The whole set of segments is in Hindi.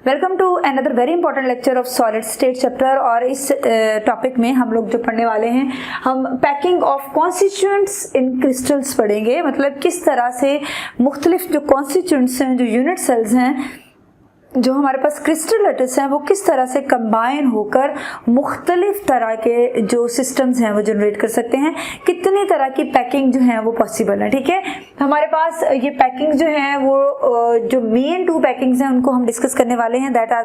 Welcome to another very important lecture of solid state chapter. और इस टॉपिक में हम लोग जो पढ़ने वाले हैं, हम packing of constituents in crystals पढ़ेंगे। मतलब किस तरह से मुख्तलिफ जो कॉन्स्टिट्यूएंट्स हैं, जो यूनिट सेल्स हैं, जो हमारे पास क्रिस्टल लैटिस हैं, वो किस तरह से कंबाइन होकर मुख्तलिफ तरह के जो सिस्टम्स हैं वो जनरेट कर सकते हैं। कितनी तरह की पैकिंग जो है वो पॉसिबल है। ठीक है, हमारे पास ये पैकिंग जो है वो जो मेन टू पैकिंग्स हैं उनको हम डिस्कस करने वाले हैं। That are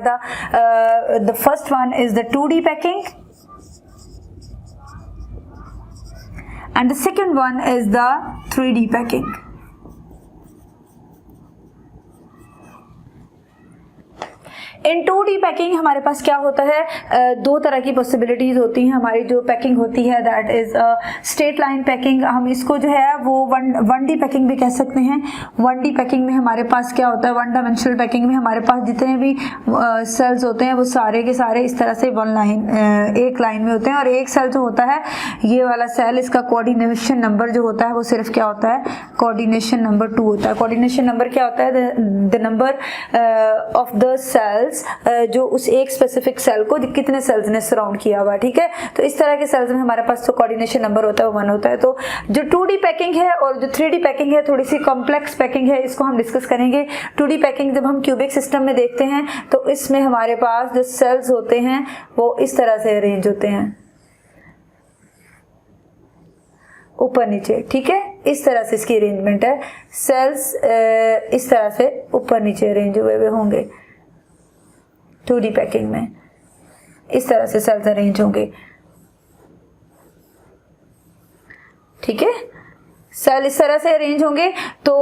the first one is the 2D packing and the second one is the 3D packing. In 2D packing हमारे पास क्या होता है, दो तरह की पॉसिबिलिटीज होती हैं। हमारी जो पैकिंग होती है that is straight line packing. हम इसको जो है वो 1D पैकिंग भी कह सकते हैं। 1D पैकिंग में हमारे पास क्या होता है, वन डायमेंशनल पैकिंग में हमारे पास जितने भी सेल्स होते हैं वो सारे के सारे इस तरह से एक लाइन में होते हैं। और एक सेल जो होता है, ये वाला सेल, इसका कोऑर्डिनेशन नंबर जो होता है वो सिर्फ क्या होता है, कोऑर्डिनेशन नंबर 2 होता है। कोऑर्डिनेशन नंबर क्या होता है, the number of the cells जो उस एक स्पेसिफिक सेल को कितने सेल्स ने सराउंड किया हुआ। ठीक है, तो इस तरह के सेल्स में हमारे पास जो कोऑर्डिनेशन नंबर होता है वो 1 होता है। तो जो 2D पैकिंग है और जो 3D पैकिंग है, थोड़ी सी कॉम्प्लेक्स पैकिंग है, इसको हम डिस्कस करेंगे। 2D पैकिंग जब हम क्यूबिक सिस्टम में देखते हैं तो इसमें हमारे पास जो सेल्स होते हैं वो इस तरह से अरेंज होते हैं, ऊपर नीचे। ठीक है, इस तरह से इसकी अरेंजमेंट है। सेल्स इस तरह से ऊपर नीचे अरेंज हुए हुए होंगे। 2D पैकिंग में इस तरह से सेल्स अरेंज होंगे। ठीक है, सेल इस तरह से अरेंज होंगे। तो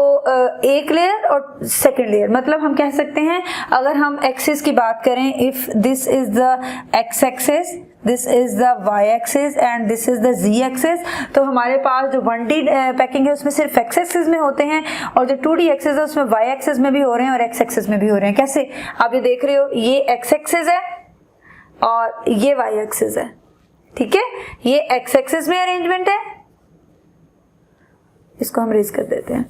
एक लेयर और सेकंड लेयर, मतलब हम कह सकते हैं, अगर हम एक्सिस की बात करें, if this is the x axis, this is the y axis and this is the z axis, तो हमारे पास जो 1D पैकिंग है उसमें सिर्फ एक्स एक्सिस में होते हैं, और जो 2D एक्सिस है उसमें वाई एक्सिस में भी हो रहे हैं और एक्स एक्सिस में भी हो रहे हैं। कैसे, आप ये देख रहे हो, ये एक्स एक्सिस है और ये वाई एक्सिस है। ठीक है, ये एक्स एक्सिस में अरेंजमेंट है, इसको हम रेज कर देते हैं,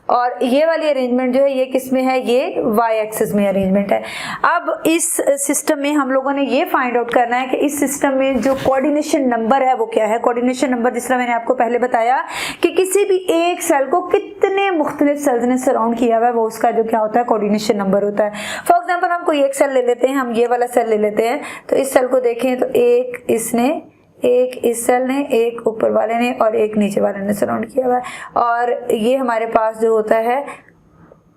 और ये वाली अरेंजमेंट जो है ये किस में है, ये वाई एक्सिस में अरेंजमेंट है। अब इस सिस्टम में हम लोगों ने ये फाइंड आउट करना है कि इस सिस्टम में जो कोऑर्डिनेशन नंबर है वो क्या है। कोऑर्डिनेशन नंबर, जिस तरह मैंने आपको पहले बताया कि किसी भी एक सेल को कितने मुख्तलिफ सेल्स ने सराउंड किया हुआ है, वो उसका जो क्या होता है, कोऑर्डिनेशन नंबर होता है। फॉर एग्जाम्पल, हम कोई एक सेल ले लेते हैं, हम ये वाला सेल ले लेते हैं। तो इस सेल को देखें तो एक इसने, एक इस सेल ने, एक ऊपर वाले ने और एक नीचे वाले ने सराउंड किया हुआ है। और ये हमारे पास जो होता है,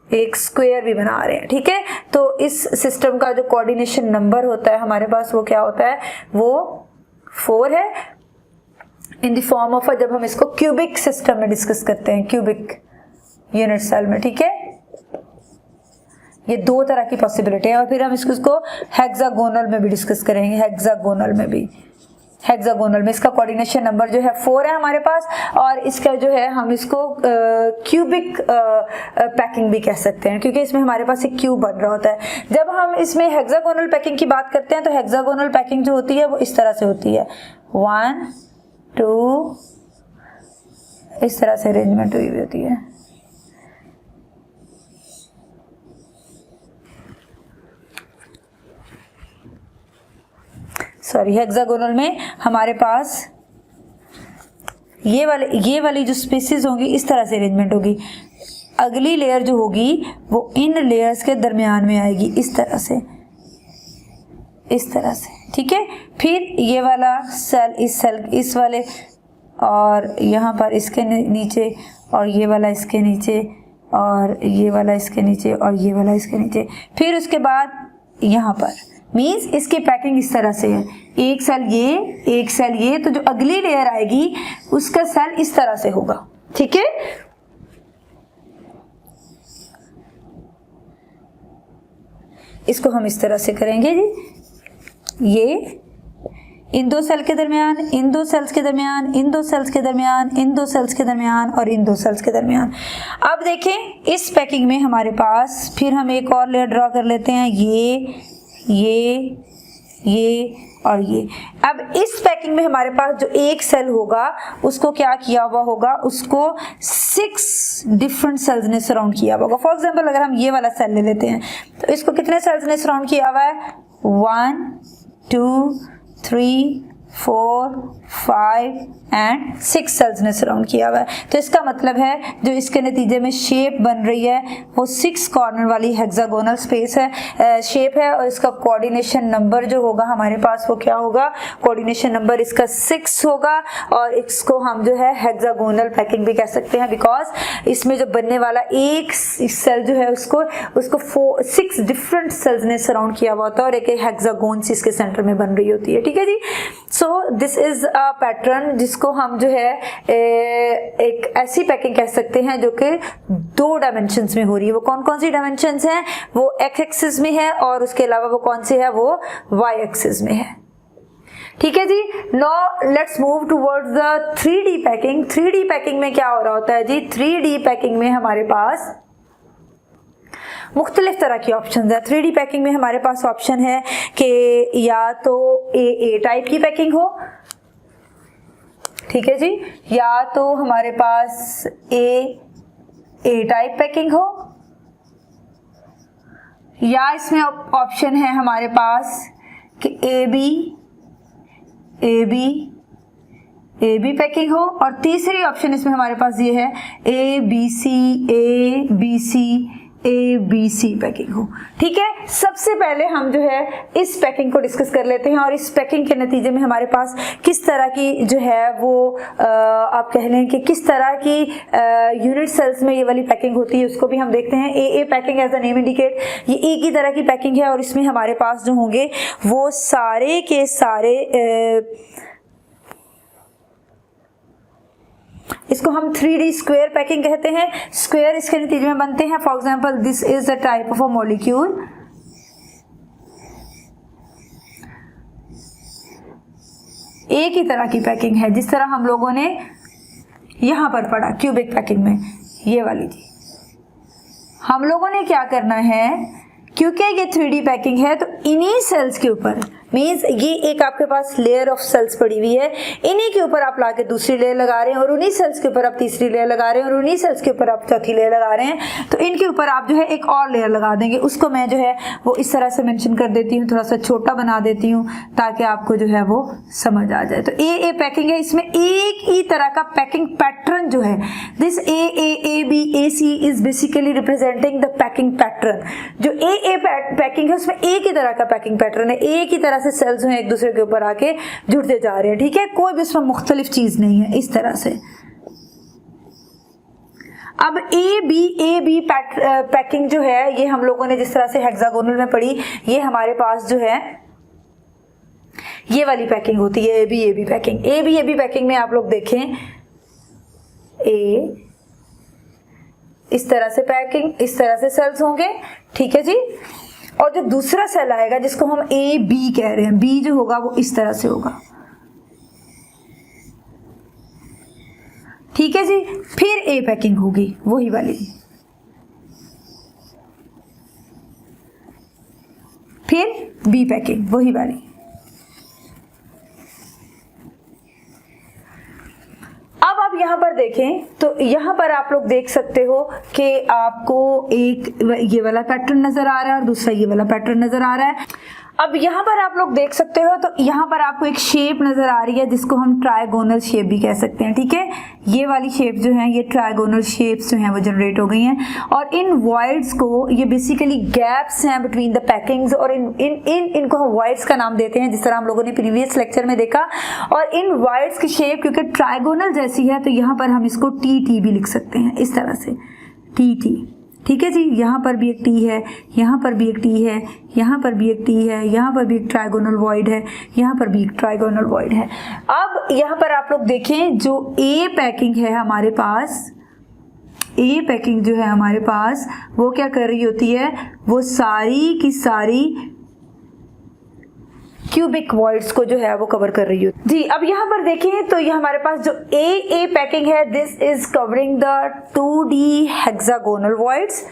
एक स्क्वायर भी बना रहे हैं। ठीक है, तो इस सिस्टम का जो कोऑर्डिनेशन नंबर होता है हमारे पास वो क्या होता है, वो 4 है, इन द फॉर्म ऑफ, जब हम इसको क्यूबिक सिस्टम में डिस्कस करते हैं, क्यूबिक यूनिट सेल में। ठीक है, ये दो तरह की पॉसिबिलिटी है। और फिर हम इसको हेक्सागोनल में भी डिस्कस करेंगे। हेक्सागोनल में भी, हेक्सागोनल में इसका कोऑर्डिनेशन नंबर जो है 4 है हमारे पास, और इसका जो है हम इसको क्यूबिक पैकिंग भी कह सकते हैं, क्योंकि इसमें हमारे पास एक क्यूब बन रहा होता है। जब हम इसमें हेक्सागोनल पैकिंग की बात करते हैं तो हेक्सागोनल पैकिंग जो होती है वो इस तरह से होती है, 1 2, इस तरह से अरेंजमेंट हुई होती है। सॉरी, हेक्सागोनल में हमारे पास ये वाली जो स्पेसिस होंगी इस तरह से अरेंजमेंट होगी। अगली लेयर जो होगी वो इन लेयर्स के दरमियान में आएगी, इस तरह से, इस तरह से। ठीक है, फिर ये वाला सेल इस वाले, और यहाँ पर इसके नीचे, और ये वाला इसके नीचे, और ये वाला इसके नीचे, और ये वाला इसके नीचे। फिर उसके बाद यहाँ पर, मीन्स इसकी पैकिंग इस तरह से है, एक सेल ये, एक सेल ये, तो जो अगली लेयर आएगी उसका सेल इस तरह से होगा। ठीक है, इसको हम इस तरह से करेंगे जी, ये इन दो सेल के दरमियान, इन दो सेल्स के दरमियान, इन दो सेल्स के दरमियान, इन दो सेल्स के दरमियान और इन दो सेल्स के दरमियान। अब देखें, इस पैकिंग में हमारे पास फिर हम एक और लेयर ड्रॉ कर लेते हैं, ये और ये। अब इस पैकिंग में हमारे पास जो एक सेल होगा उसको क्या किया हुआ होगा, उसको 6 डिफरेंट सेल्स ने सराउंड किया हुआ होगा। फॉर एग्जांपल अगर हम ये वाला सेल ले लेते हैं तो इसको कितने सेल्स ने सराउंड किया हुआ है, 1 2 3 4 5 एंड 6 सेल्स ने सराउंड किया हुआ है। तो इसका मतलब है जो इसके नतीजे में शेप बन रही है वो 6 कॉर्नर वाली हेक्सागोनल स्पेस है, शेप है। और इसका कोऑर्डिनेशन नंबर जो होगा हमारे पास वो क्या होगा, कोऑर्डिनेशन नंबर इसका 6 होगा। और इसको हम जो है हेक्सागोनल पैकिंग भी कह सकते हैं, बिकॉज इसमें जो बनने वाला एक सेल जो है उसको 6 डिफरेंट सेल्स ने सराउंड किया हुआ होता है और एक हेक्सागोन सी इसके सेंटर में बन रही होती है। ठीक है जी। So this is a pattern जिसको हम जो है एक ऐसी पैकिंग कह सकते हैं जो कि 2 डायमेंशंस में हो रही है। वो कौन कौन सी डायमेंशंस हैं, वो एक्स एक्सिस में है और उसके अलावा वो कौन सी है, वो वाई एक्सिस में है। ठीक है जी। Now let's move towards the 3D packing. 3D packing में क्या हो रहा होता है जी, 3D पैकिंग में हमारे पास मुख्तलिफ तरह की ऑप्शन है। 3D पैकिंग में हमारे पास ऑप्शन है कि या तो ए टाइप की पैकिंग हो, ठीक है जी, या तो हमारे पास ए टाइप पैकिंग हो, या इसमें ऑप्शन है हमारे पास कि ए बी पैकिंग हो, और तीसरी ऑप्शन इसमें हमारे पास ये है ए बी सी पैकिंग हो। ठीक है। सबसे पहले हम जो है इस पैकिंग को डिस्कस कर लेते हैं और इस पैकिंग के नतीजे में हमारे पास किस तरह की जो है वो आप कह लें कि किस तरह की यूनिट सेल्स में ये वाली पैकिंग होती है उसको भी हम देखते हैं। A packing as a name indicate, ये एक ही तरह की पैकिंग है और इसमें हमारे पास जो होंगे वो सारे के सारे इसको हम 3D स्क्वायर पैकिंग कहते हैं। स्क्वायर इसके नतीजे में बनते हैं। For example this is a type of a molecule, एक ही तरह की पैकिंग है जिस तरह हम लोगों ने यहां पर पढ़ा क्यूबिक पैकिंग में, ये वाली थी। हम लोगों ने क्या करना है, क्योंकि ये 3D पैकिंग है तो इन्हीं सेल्स के ऊपर, मीन्स ये एक आपके पास लेयर ऑफ सेल्स पड़ी हुई है, इन्हीं के ऊपर आप लाके दूसरी लेयर लगा रहे हैं और उन्हीं सेल्स के ऊपर आप तीसरी लेयर लगा रहे हैं और उन्हीं सेल्स के ऊपर आप चौथी लेयर लगा रहे हैं। तो इनके ऊपर आप जो है एक और लेयर लगा देंगे। उसको मैं जो है वो इस तरह से मेंशन कर देती हूँ, थोड़ा सा छोटा बना देती हूँ ताकि आपको जो है वो समझ आ जाए। तो ए पैकिंग है, इसमें एक ही तरह का पैकिंग पैटर्न जो है, this A B A C is basically representing the packing pattern. जो ए पैकिंग है उसमें एक ही तरह का पैकिंग पैटर्न है, एक ही तरह से सेल्स हैं एक दूसरे के ऊपर आके जुड़ते जा रहे हैं। ठीक है, कोई भी उसमें मुख्तलिफ चीज नहीं है इस तरह से। अब ए बी पैकिंग जो है ये हम लोगों ने जिस तरह से हेक्सागोनल में पढ़ी, ये हमारे पास जो है ये वाली पैकिंग होती है A B packing. A B packing में आप लोग देखें ए इस तरह से पैकिंग, इस तरह से सेल्स होंगे। ठीक है जी। और जो दूसरा सेल आएगा जिसको हम ए बी कह रहे हैं, बी जो होगा वो इस तरह से होगा। ठीक है जी। फिर ए पैकिंग होगी वही वाली, फिर बी पैकिंग वही वाली। अब आप यहां पर देखें तो यहां पर आप लोग देख सकते हो कि आपको एक ये वाला पैटर्न नजर आ रहा है और दूसरा ये वाला पैटर्न नजर आ रहा है। अब यहाँ पर आप लोग देख सकते हो तो यहाँ पर आपको एक शेप नजर आ रही है जिसको हम ट्रायगोनल शेप भी कह सकते हैं। ठीक है, ये वाली शेप जो है ये ट्रायगोनल शेप्स जो हैं वो जनरेट हो गई हैं और इन वॉइड्स को, ये बेसिकली गैप्स हैं बिटवीन द पैकिंग्स, और इनको हम वॉइड्स का नाम देते हैं जिस तरह हम लोगों ने प्रीवियस लेक्चर में देखा। और इन वॉइड्स की शेप क्योंकि ट्रायगोनल जैसी है तो यहाँ पर हम इसको टी भी लिख सकते हैं इस तरह से, टी। ठीक है जी। यहाँ पर भी एक टी है, यहाँ पर भी एक टी है, यहाँ पर भी एक टी है, यहाँ पर भी एक ट्रायगोनल वॉइड है, यहाँ पर भी एक ट्रायगोनल वॉइड है। अब यहाँ पर आप लोग देखें जो ए पैकिंग है हमारे पास, ए पैकिंग जो है हमारे पास वो क्या कर रही होती है, वो सारी की सारी क्यूबिक वॉइड्स को जो है वो कवर कर रही होती जी। अब यहाँ पर देखें तो ये हमारे पास जो ए पैकिंग है this is covering the 2D hexagonal voids.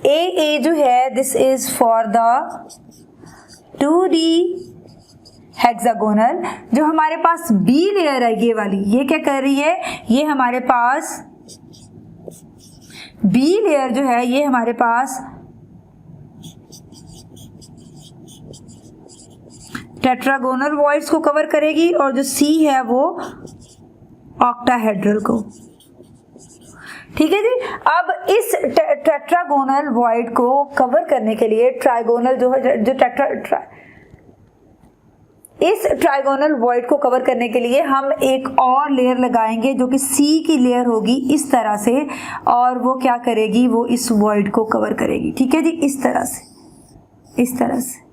A जो है this is for the 2D hexagonal. जो हमारे पास बी लेयर है ये वाली, ये क्या कर रही है, ये हमारे पास बी लेयर जो है ये हमारे पास टेट्रागोनल वॉइड्स को कवर करेगी और जो सी है वो ऑक्टाहेड्रल को। ठीक है जी। अब इस टेट्रागोनल वॉइड को कवर करने के लिए ट्राइगोनल जो है इस ट्राइगोनल वॉइड को कवर करने के लिए हम एक और लेयर लगाएंगे जो कि सी की लेयर होगी इस तरह से, और वो क्या करेगी, वो इस वॉइड को कवर करेगी। ठीक है जी, इस तरह से, इस तरह से,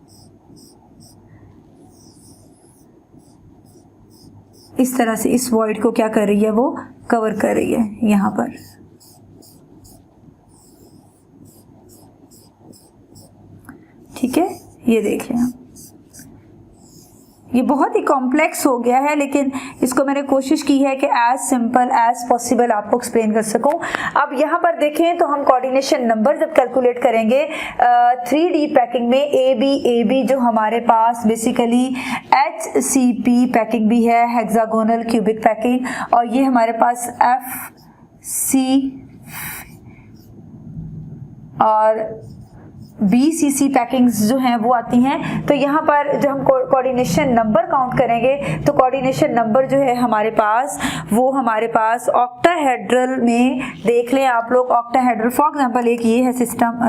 इस तरह से इस वॉइड को क्या कर रही है, वो कवर कर रही है यहां पर। ठीक है, ये देख लें। ये बहुत ही कॉम्प्लेक्स हो गया है, लेकिन इसको मैंने कोशिश की है कि एज सिंपल एज पॉसिबल आपको एक्सप्लेन कर सकूं। अब यहाँ पर देखें तो हम कोऑर्डिनेशन नंबर जब कैलकुलेट करेंगे 3D पैकिंग में ए बी जो हमारे पास बेसिकली HCP पैकिंग भी है, हेक्सागोनल क्यूबिक पैकिंग, और ये हमारे पास FC और BCC पैकिंग्स जो हैं वो आती हैं। तो यहाँ पर जब हम कोऑर्डिनेशन नंबर काउंट करेंगे तो कोऑर्डिनेशन नंबर जो है हमारे पास वो हमारे पास ऑक्टाहेड्रल में देख लें आप लोग। ऑक्टाहेड्रल फॉर एग्जांपल एक ये है सिस्टम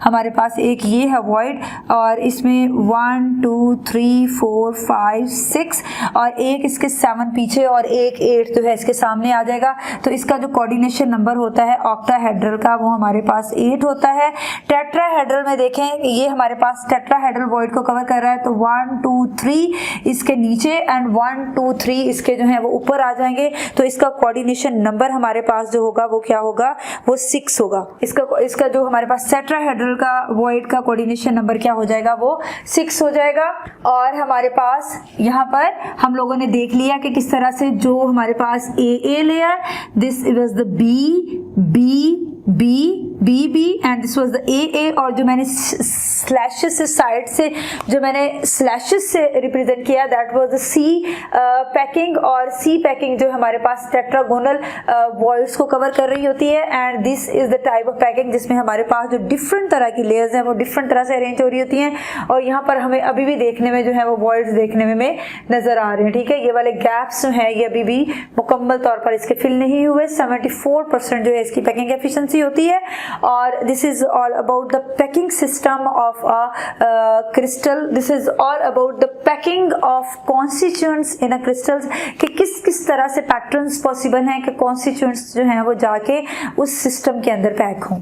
हमारे पास, एक ये है वॉइड और इसमें 1 2 3 4 5 6 और एक इसके 7 पीछे और एक 8 जो है इसके सामने आ जाएगा। तो इसका जो कोऑर्डिनेशन नंबर होता है ऑक्टाहेड्रल का वो हमारे पास 8 होता है। टेट्राहेड्रल में देखें ये हमारे पास टेट्राहेड्रल वॉइड को कवर कर रहा है, तो 1 2 3 इसके नीचे एंड 1 2 3 इसके जो है वो ऊपर आ जाएंगे। तो इसका कोऑर्डिनेशन नंबर हमारे पास जो होगा वो क्या होगा, वो 6 होगा। इसका जो हमारे पास टेट्राहेड्रल का वॉइड का कोऑर्डिनेशन नंबर क्या हो जाएगा, वो 6 हो जाएगा। और हमारे पास यहाँ पर हम लोगों ने देख लिया कि किस तरह से जो हमारे पास A layer, this was the B and this was the A, और जो मैंने स्लैशेस से साइड से जो मैंने स्लैशेस से रिप्रेजेंट किया that was the C packing. और सी पैकिंग जो हमारे पास टेट्रागोनल वॉइड्स को कवर कर रही होती है, and this is the type of packing जिसमें हमारे पास जो डिफरेंट तरह की लेयर्स हैं वो डिफरेंट तरह से अरेंज हो रही होती हैं। और यहाँ पर हमें अभी भी देखने में जो है वो वॉइड्स देखने में नजर आ रहे हैं। ठीक है, ये वाले गैप्स जो हैं ये अभी भी मुकम्मल तौर पर इसके फिल नहीं हुए। 74% जो है इसकी पैकिंग एफिशिएंसी होती है। और this is all about the packing system of a crystal. This is all about the packing of constituents in a crystals, कि किस तरह से पैटर्न्स पॉसिबल हैं कि कॉन्स्टिट्यूएंट्स जो हैं वो जाके उस सिस्टम के अंदर पैक हों।